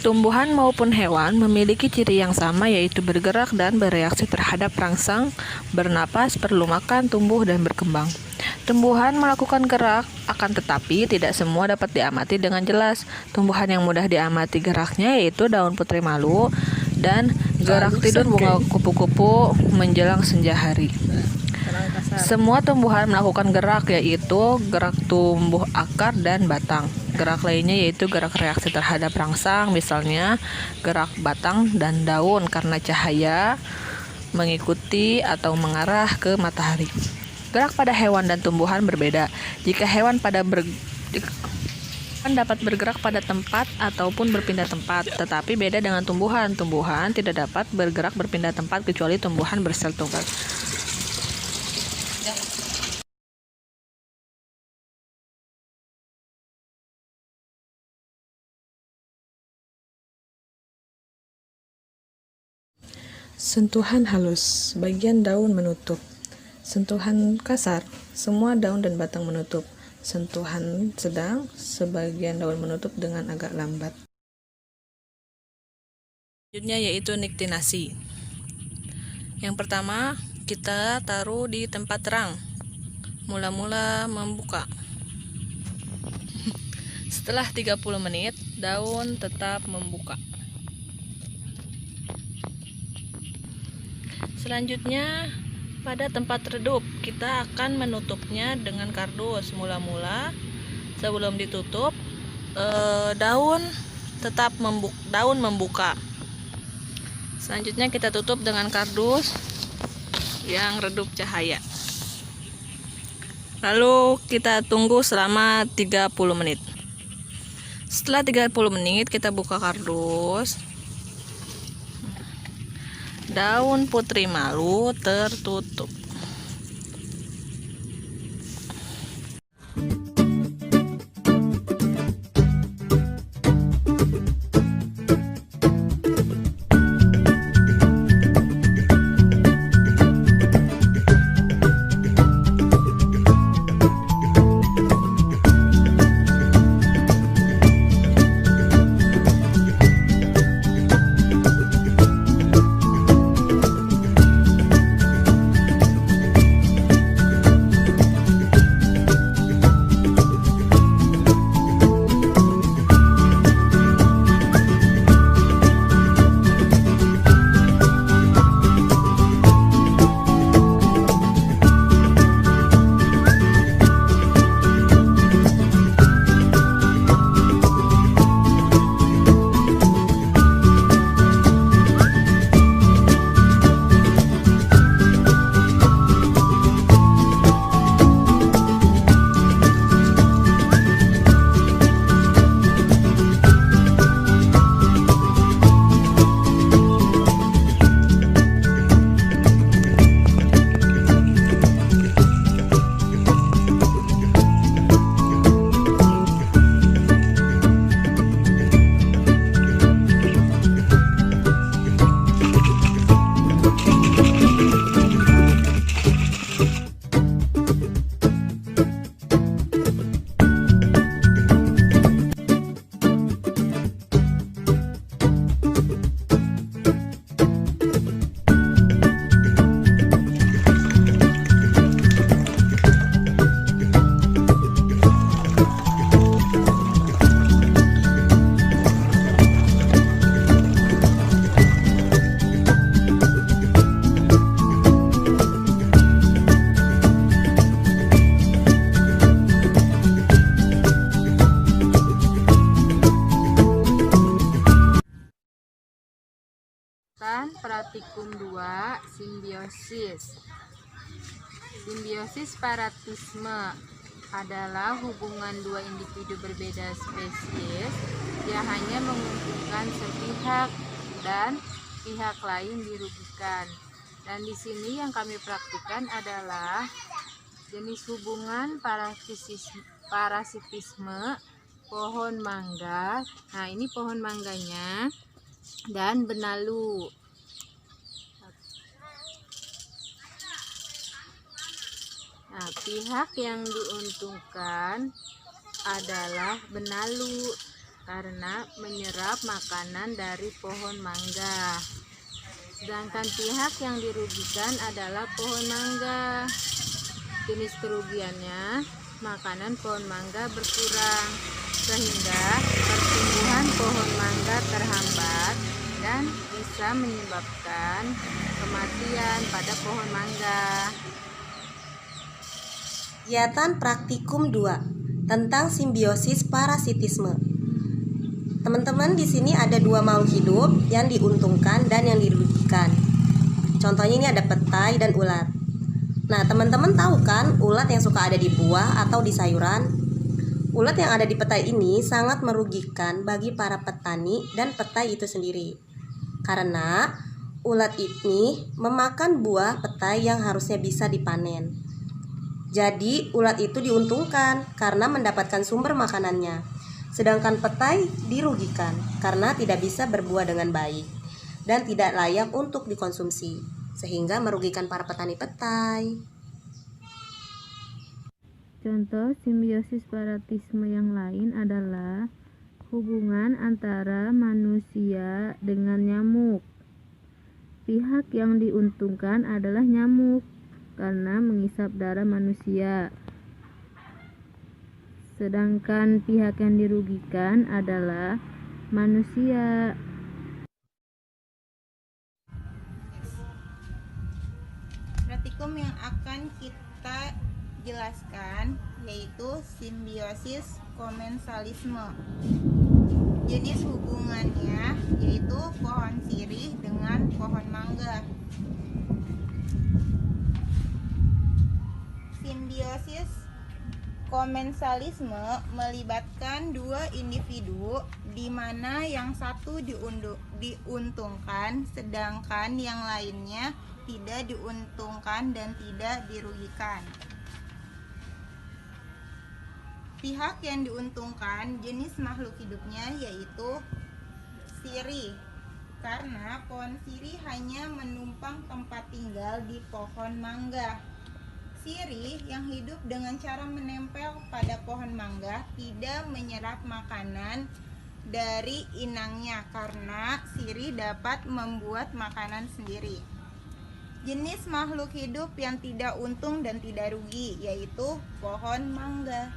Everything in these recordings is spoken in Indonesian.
Tumbuhan maupun hewan memiliki ciri yang sama, yaitu bergerak dan bereaksi terhadap rangsang, bernapas, perlu makan, tumbuh, dan berkembang. Tumbuhan melakukan gerak, akan tetapi tidak semua dapat diamati dengan jelas. Tumbuhan yang mudah diamati geraknya yaitu daun putri malu dan gerak tidur bunga kupu-kupu menjelang senja hari. Semua tumbuhan melakukan gerak, yaitu gerak tumbuh akar dan batang. Gerak lainnya yaitu gerak reaksi terhadap rangsang, misalnya gerak batang dan daun karena cahaya mengikuti atau mengarah ke matahari. Gerak pada hewan dan tumbuhan berbeda. Jika hewan dapat bergerak pada tempat ataupun berpindah tempat, tetapi beda dengan tumbuhan. Tumbuhan tidak dapat bergerak berpindah tempat kecuali tumbuhan bersel tunggal. Sentuhan halus, bagian daun menutup. Sentuhan kasar, semua daun dan batang menutup. Sentuhan sedang, sebagian daun menutup dengan agak lambat. Selanjutnya yaitu niktinasi. Yang pertama, kita taruh di tempat terang. Mula-mula membuka. Setelah 30 menit, daun tetap membuka. Selanjutnya, pada tempat redup, kita akan menutupnya dengan kardus. Mula-mula, sebelum ditutup, daun membuka. Selanjutnya kita tutup dengan kardus yang redup cahaya. Lalu kita tunggu selama 30 menit. Setelah 30 menit, kita buka kardus. Daun putri malu tertutup. Pratikum 2, simbiosis. Simbiosis paratisme adalah hubungan dua individu berbeda spesies yang hanya menguntungkan sepihak dan pihak lain dirugikan. Dan di sini yang kami praktikkan adalah jenis hubungan parasitisme pohon mangga. Nah, ini pohon mangganya dan benalu. Nah, pihak yang diuntungkan adalah benalu karena menyerap makanan dari pohon mangga. Sedangkan pihak yang dirugikan adalah pohon mangga. Jenis kerugiannya, makanan pohon mangga berkurang, sehingga pertumbuhan pohon mangga terhambat dan bisa menyebabkan kematian pada pohon mangga. Kegiatan praktikum 2 tentang simbiosis parasitisme. Teman-teman, di sini ada 2 makhluk hidup yang diuntungkan dan yang dirugikan. Contohnya ini ada petai dan ulat. Nah, teman-teman tahu kan ulat yang suka ada di buah atau di sayuran? Ulat yang ada di petai ini sangat merugikan bagi para petani dan petai itu sendiri. Karena ulat ini memakan buah petai yang harusnya bisa dipanen. Jadi ulat itu diuntungkan karena mendapatkan sumber makanannya. Sedangkan petai dirugikan karena tidak bisa berbuah dengan baik dan tidak layak untuk dikonsumsi, sehingga merugikan para petani petai. Contoh simbiosis parasitisme yang lain adalah hubungan antara manusia dengan nyamuk. Pihak yang diuntungkan adalah nyamuk karena menghisap darah manusia. Sedangkan pihak yang dirugikan adalah manusia. Praktikum yang akan kita jelaskan yaitu simbiosis komensalisme. Jenis hubungannya yaitu pohon sirih dengan pohon mangga. Simbiosis komensalisme melibatkan 2 individu di mana yang satu diuntungkan sedangkan yang lainnya tidak diuntungkan dan tidak dirugikan. Pihak yang diuntungkan jenis makhluk hidupnya yaitu sirih, karena pohon sirih hanya menumpang tempat tinggal di pohon mangga. Sirih yang hidup dengan cara menempel pada pohon mangga tidak menyerap makanan dari inangnya karena sirih dapat membuat makanan sendiri. Jenis makhluk hidup yang tidak untung dan tidak rugi yaitu pohon mangga.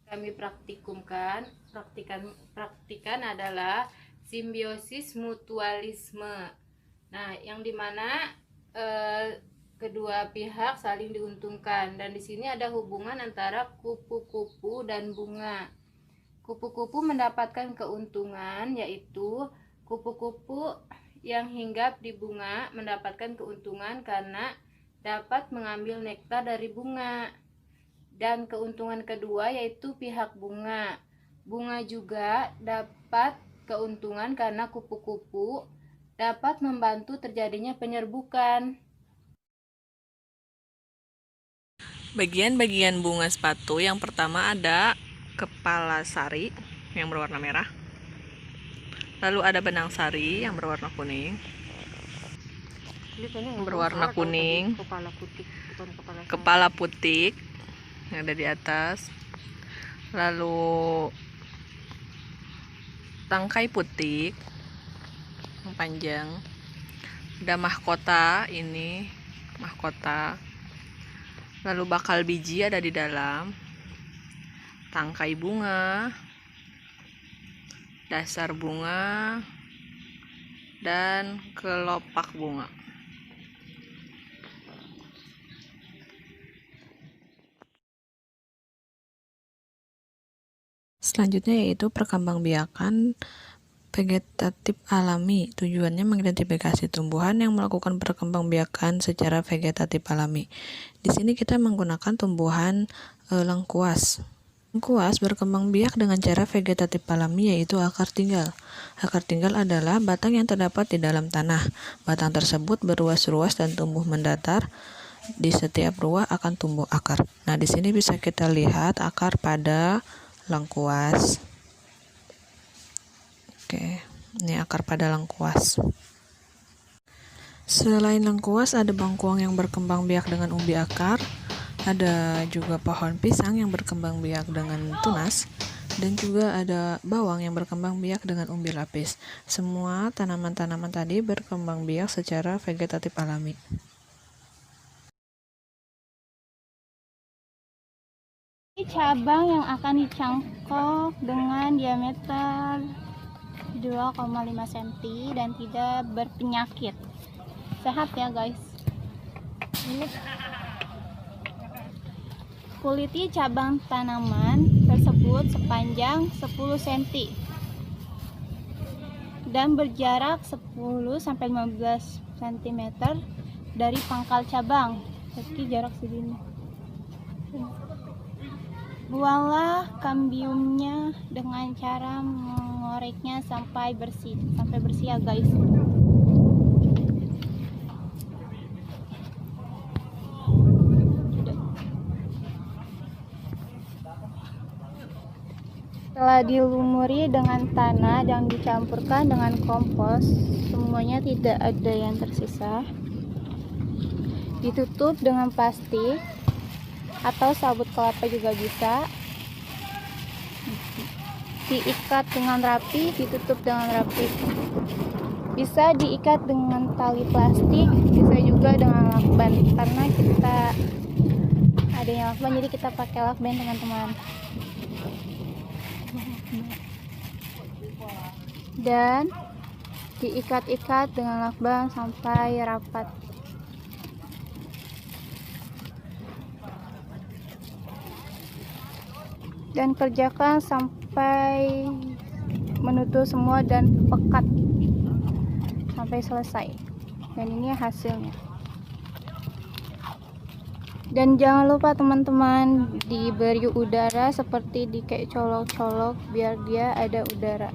Kami praktikan adalah simbiosis mutualisme. Nah, yang dimana kedua pihak saling diuntungkan, dan di sini ada hubungan antara kupu-kupu dan bunga. Kupu-kupu mendapatkan keuntungan, yaitu kupu-kupu yang hinggap di bunga mendapatkan keuntungan karena dapat mengambil nektar dari bunga. Dan keuntungan kedua yaitu pihak bunga. Bunga juga dapat keuntungan karena kupu-kupu dapat membantu terjadinya penyerbukan. Bagian-bagian bunga sepatu yang pertama ada kepala sari yang berwarna merah. Lalu ada benang sari yang berwarna kuning. Berwarna kuning. Kepala putik yang ada di atas. Lalu tangkai putik yang panjang. Ada mahkota, ini mahkota. Lalu bakal biji ada di dalam. Tangkai bunga, dasar bunga, dan kelopak bunga. Selanjutnya yaitu perkembangbiakan vegetatif alami. Tujuannya mengidentifikasi tumbuhan yang melakukan perkembangbiakan secara vegetatif alami. Di sini kita menggunakan tumbuhan lengkuas. Lengkuas berkembang biak dengan cara vegetatif alami yaitu akar tinggal. Akar tinggal adalah batang yang terdapat di dalam tanah. Batang tersebut beruas-ruas dan tumbuh mendatar. Di setiap ruas akan tumbuh akar. Nah, di sini bisa kita lihat akar pada lengkuas. Oke, ini akar pada lengkuas. Selain lengkuas, ada bangkuang yang berkembang biak dengan umbi akar. Ada juga pohon pisang yang berkembang biak dengan tunas, dan juga ada bawang yang berkembang biak dengan umbi lapis. Semua tanaman-tanaman tadi berkembang biak secara vegetatif alami. Ini cabang yang akan dicangkok dengan diameter 2,5 cm dan tidak berpenyakit. Sehat ya guys. Ini kuliti cabang tanaman tersebut sepanjang 10 cm dan berjarak 10-15 cm dari pangkal cabang. Jadi jarak segini. Buanglah kambiumnya dengan cara mengoreknya sampai bersih ya guys. Setelah dilumuri dengan tanah dan dicampurkan dengan kompos, semuanya tidak ada yang tersisa. Ditutup dengan plastik atau sabut kelapa juga bisa. Diikat dengan rapi, ditutup dengan rapi. Bisa diikat dengan tali plastik, bisa juga dengan lakban. Karena kita adanya lakban, jadi kita pakai lakban teman-teman. Dan diikat-ikat dengan lakban sampai rapat. Dan kerjakan sampai menutup semua dan pekat sampai selesai. Dan ini hasilnya. Dan jangan lupa teman-teman diberi udara seperti di kayak colok-colok biar dia ada udara.